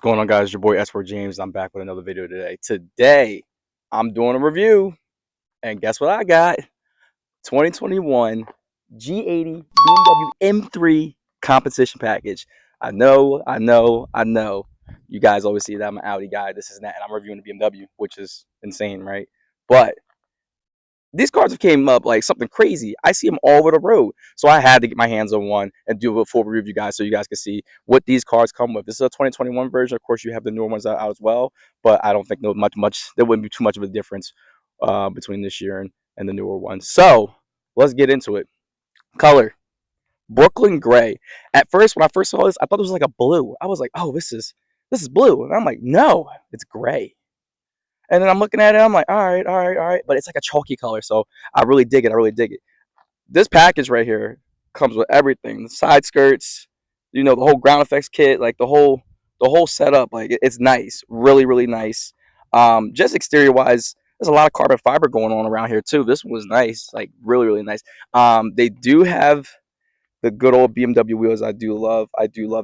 going on, guys? Your boy S4 James. I'm back with another video today. Today, I'm doing a review, and guess what I got? 2021 G80 BMW M3 competition package. I know. You guys always see that I'm an Audi guy. This is that, and I'm reviewing the BMW, which is insane, right? But these cars have came up like something crazy. I see them all over the road. So I had to get my hands on one and do a full review, guys, so you guys can see what these cars come with. This is a 2021 version. Of course, you have the newer ones out as well, but I don't think there wouldn't be too much of a difference between this year and the newer ones. So let's get into it. Color. Brooklyn gray. At first, when I first saw this, I thought it was like a blue. I was like, oh, this is blue. And I'm like, no, it's gray. And then I'm looking at it, I'm like, all right. But it's like a chalky color, so I really dig it. I really dig it. This package right here comes with everything: the side skirts, the whole ground effects kit, like the whole setup. Like it's nice, really nice. Just exterior wise, there's a lot of carbon fiber going on around here too. This one was nice, like really nice. They do have the good old BMW wheels. I do love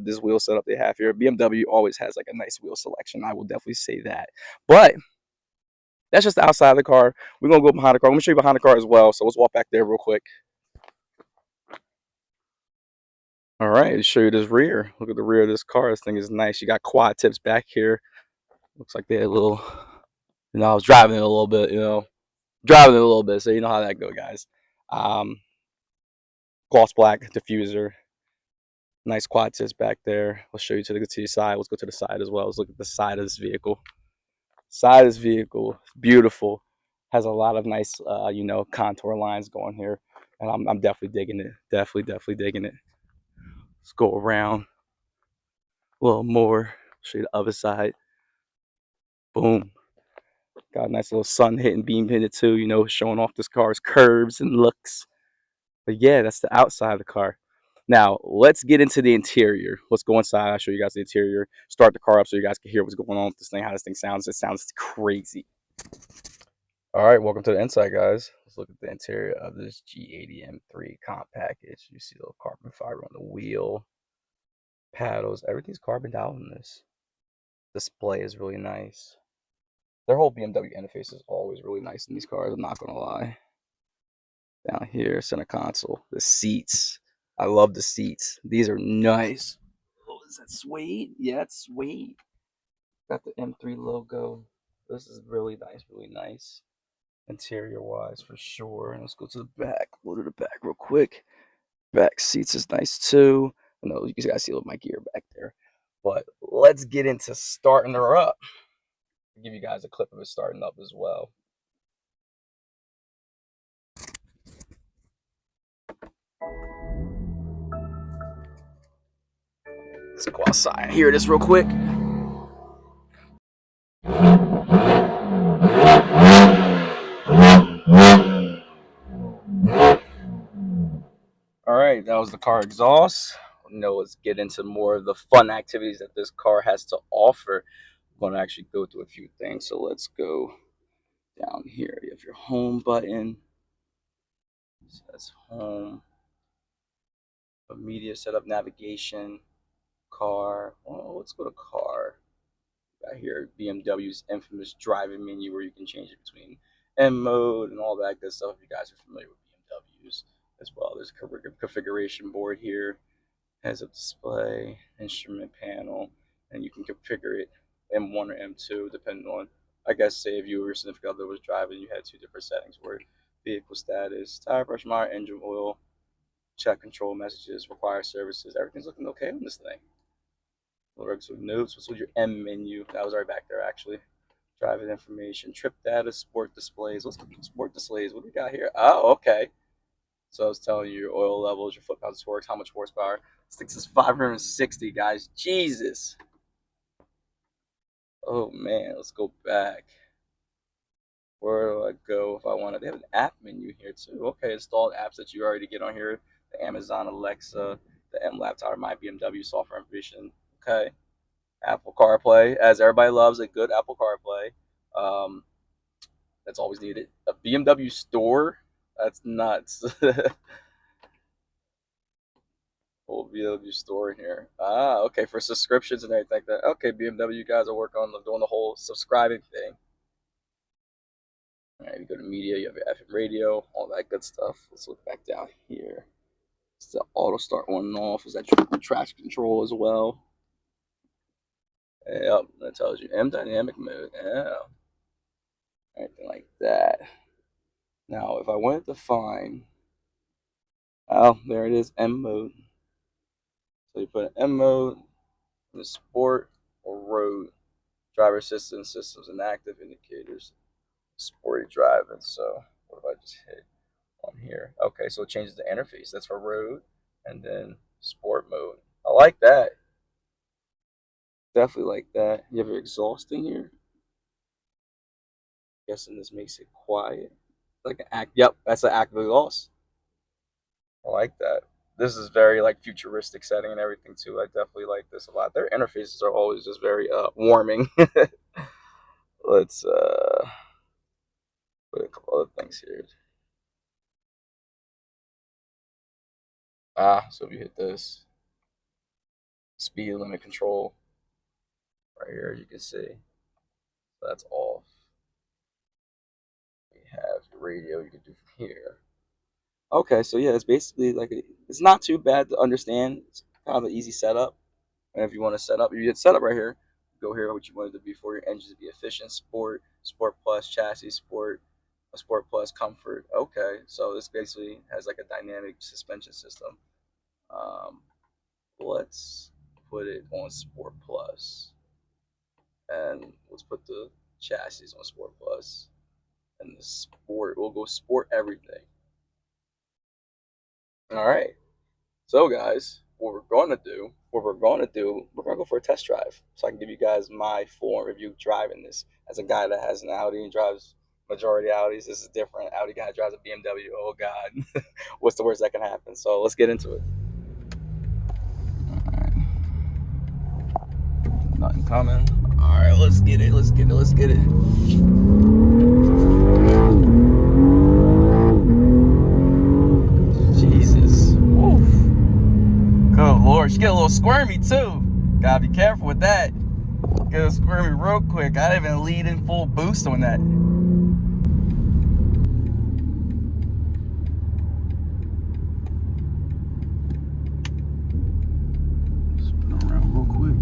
this wheel setup they have here. BMW always has like a nice wheel selection. I will definitely say that, but that's just the outside of the car. We're gonna go behind the car. Let me show you behind the car as well. So let's walk back there real quick. All right, let's show you this rear. Look at the rear of this car. This thing is nice. You got quad tips back here. Looks like they had a little, I was driving it a little bit, so you know how that go, guys. Um, Gloss black diffuser. Nice quad tips back there. Let's show you to the side. Let's go to the side as well. Let's look at the side of this vehicle. Side of this vehicle, beautiful. Has a lot of nice, contour lines going here, and I'm definitely digging it. Definitely digging it. Let's go around a little more. Show you the other side. Boom. Got a nice little sun hitting beam in it too. Showing off this car's curves and looks. But yeah, that's the outside of the car. Now let's get into the interior. Let's go inside. I'll show you guys the interior. Start the car up so you guys can hear what's going on with this thing. How this thing sounds. It sounds crazy. All right, welcome to the inside, guys. Let's look at the interior of this G80 M3 comp package. You see the little carbon fiber on the wheel, paddles, everything's carboned out in this. Display is really nice. Their whole BMW interface is always really nice in these cars, I'm not gonna lie. Down here, center console, the seats. I love the seats. These are nice. Oh, is that suede? Yeah, it's suede. Got the M3 logo. This is really nice, interior wise for sure. And let's go to the back. Go to the back real quick. Back seats is nice too. I know you guys see my gear back there. But let's get into starting her up. I'll give you guys a clip of it starting up as well. Let's go outside and hear this real quick. All right, that was the car exhaust. Let's get into more of the fun activities that this car has to offer. I'm going to actually go through a few things. So let's go down here. You have your home button. It says home. A media setup, navigation, car. Oh, let's go to car. Got here BMW's infamous driving menu where you can change it between M mode and all that good stuff. If you guys are familiar with BMWs as well, there's a configuration board here. Heads up display, instrument panel, and you can configure it M1 or M2 depending on, I guess, say if you or your significant other was driving, you had two different settings where vehicle status, tire pressure monitor, engine oil, check control messages, require services. Everything's looking okay on this thing. Works with notes. What's with your M menu? That was right back there actually. Driving information, trip data, sport displays. Let's look at sport displays. What do we got here? Oh, okay. So I was telling you your oil levels, your foot pounds torque, how much horsepower. This thing says 560, guys. Jesus. Oh man, let's go back. Where do I go if I want to? They have an app menu here too. Okay, installed apps that you already get on here. The Amazon Alexa, the M Laptop, My BMW software information. Okay. Apple CarPlay, as everybody loves a good Apple CarPlay. That's always needed. A BMW store? That's nuts. Whole BMW store in here. Ah, okay, for subscriptions and everything like that. Okay, BMW, you guys will work on doing the whole subscribing thing. All right, you go to media, you have your FM radio, all that good stuff. Let's look back down here. It's the auto start on and off. Is that traction control as well? Yep, that tells you M dynamic mode. Yeah, anything like that. Now, if I wanted to find, oh, there it is, M mode. So you put an M mode in the sport or road, driver assistance systems and active indicators, sporty driving. So what if I just hit on here? Okay, so it changes the interface. That's for road and then sport mode. I like that. Definitely like that. You have your exhaust in here. Guessing this makes it quiet. Like an act. Yep, that's an active exhaust. I like that. This is very like futuristic setting and everything too. I definitely like this a lot. Their interfaces are always just very warming. Let's put a couple other things here. So if you hit this speed limit control right here, you can see that's off. We have your radio you can do from here. Okay, so yeah, it's basically like it's not too bad to understand. It's kind of an easy setup. And if you want to set up, you hit setup right here. Go here what you want it to be for your engine to be efficient, sport, sport plus, chassis, sport, sport plus, comfort. Okay, so this basically has like a dynamic suspension system. Let's put it on sport plus, and let's put the chassis on sport plus, and the sport. We'll go sport everything. All right. So guys, what we're going to do, we're going to go for a test drive. So I can give you guys my full review driving this. As a guy that has an Audi and drives majority Audis, this is different. Audi guy drives a BMW. Oh God, what's the worst that can happen? So let's get into it. All right. Nothing coming. All right, let's get it. Let's get it. Let's get it. Jesus. Oof. Good Lord, she get a little squirmy too. Gotta be careful with that. Get a squirmy real quick. I didn't even lead in full boost on that. Spin around real quick.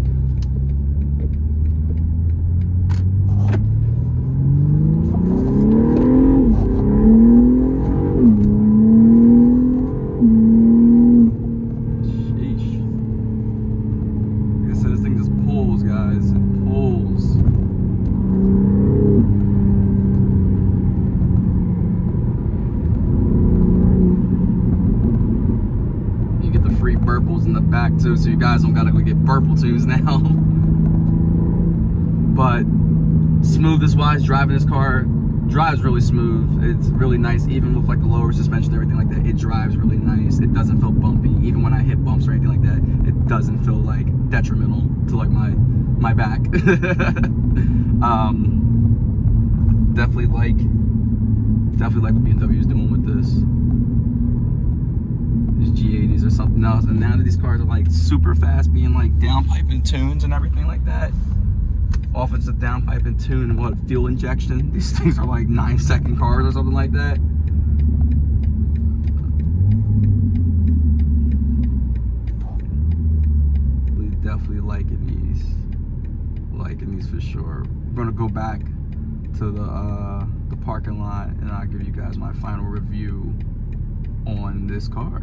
In the back too, so you guys don't gotta go get burple twos now. But smoothest wise, driving this car drives really smooth. It's really nice, even with like the lower suspension and everything like that. It drives really nice. It doesn't feel bumpy, even when I hit bumps or anything like that. It doesn't feel like detrimental to like my back. Definitely like what BMW is doing with this. G80s or something else, and now that these cars are like super fast, being like downpiping tunes and everything like that. Offensive downpiping tune and what fuel injection. These things are like 9-second cars or something like that. Definitely liking these for sure. We're gonna go back to the parking lot, and I'll give you guys my final review on this car.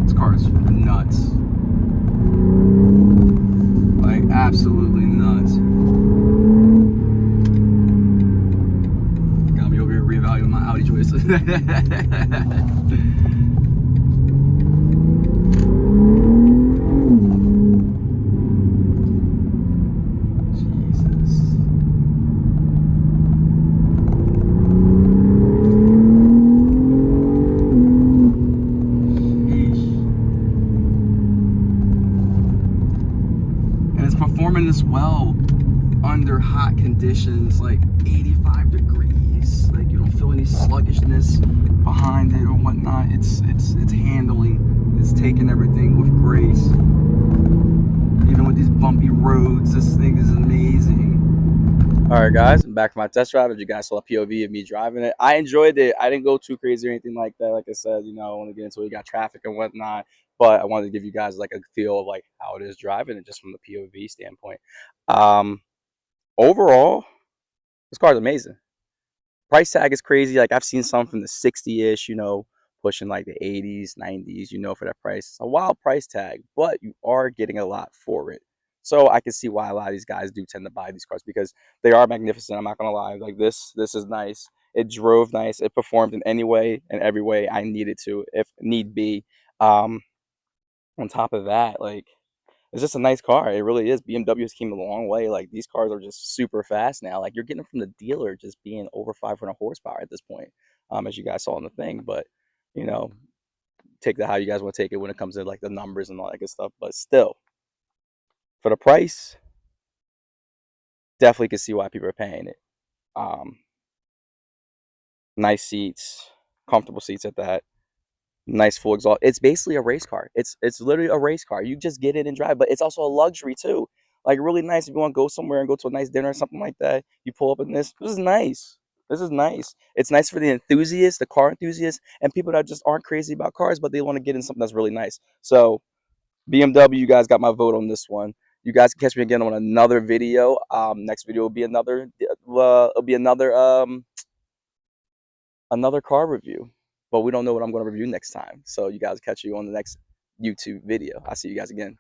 This car is nuts. Like absolutely nuts. Got me over here reevaluating my Audi choices. Jesus. conditions, like 85 degrees. Like you don't feel any sluggishness behind it or whatnot. It's handling, it's taking everything with grace. Even with these bumpy roads, this thing is amazing. All right, guys, I'm back for my test drive. As you guys saw a POV of me driving it, I enjoyed it. I didn't go too crazy or anything like that. Like I said, I want to get into it. You got traffic and whatnot, but I wanted to give you guys like a feel of like how it is driving it just from the POV standpoint. Overall, this car is amazing. Price tag is crazy. Like I've seen some from the 60-ish, pushing like the 80s, 90s, for that price. It's a wild price tag, but you are getting a lot for it. So I can see why a lot of these guys do tend to buy these cars because they are magnificent. I'm not gonna lie. Like this is nice. It drove nice. It performed in any way and every way I needed to, if need be. Um, on top of that, like it's just a nice car. It really is. BMW has came a long way. Like these cars are just super fast now. Like you're getting them from the dealer just being over 500 horsepower at this point, as you guys saw in the thing. But you know, take that how you guys want to take it when it comes to like the numbers and all that good stuff. But still, for the price, definitely can see why people are paying it. Um, nice seats, comfortable seats at that. Nice full exhaust. It's basically a race car. It's literally a race car. You just get in and drive, but it's also a luxury too. Like really nice if you want to go somewhere and go to a nice dinner or something like that. You pull up in this. This is nice. This is nice. It's nice for the enthusiasts, the car enthusiasts, and people that just aren't crazy about cars, but they want to get in something that's really nice. So BMW, you guys got my vote on this one. You guys can catch me again on another video. Next video will be another car review, but we don't know what I'm going to review next time. So you guys catch you on the next YouTube video. I'll see you guys again.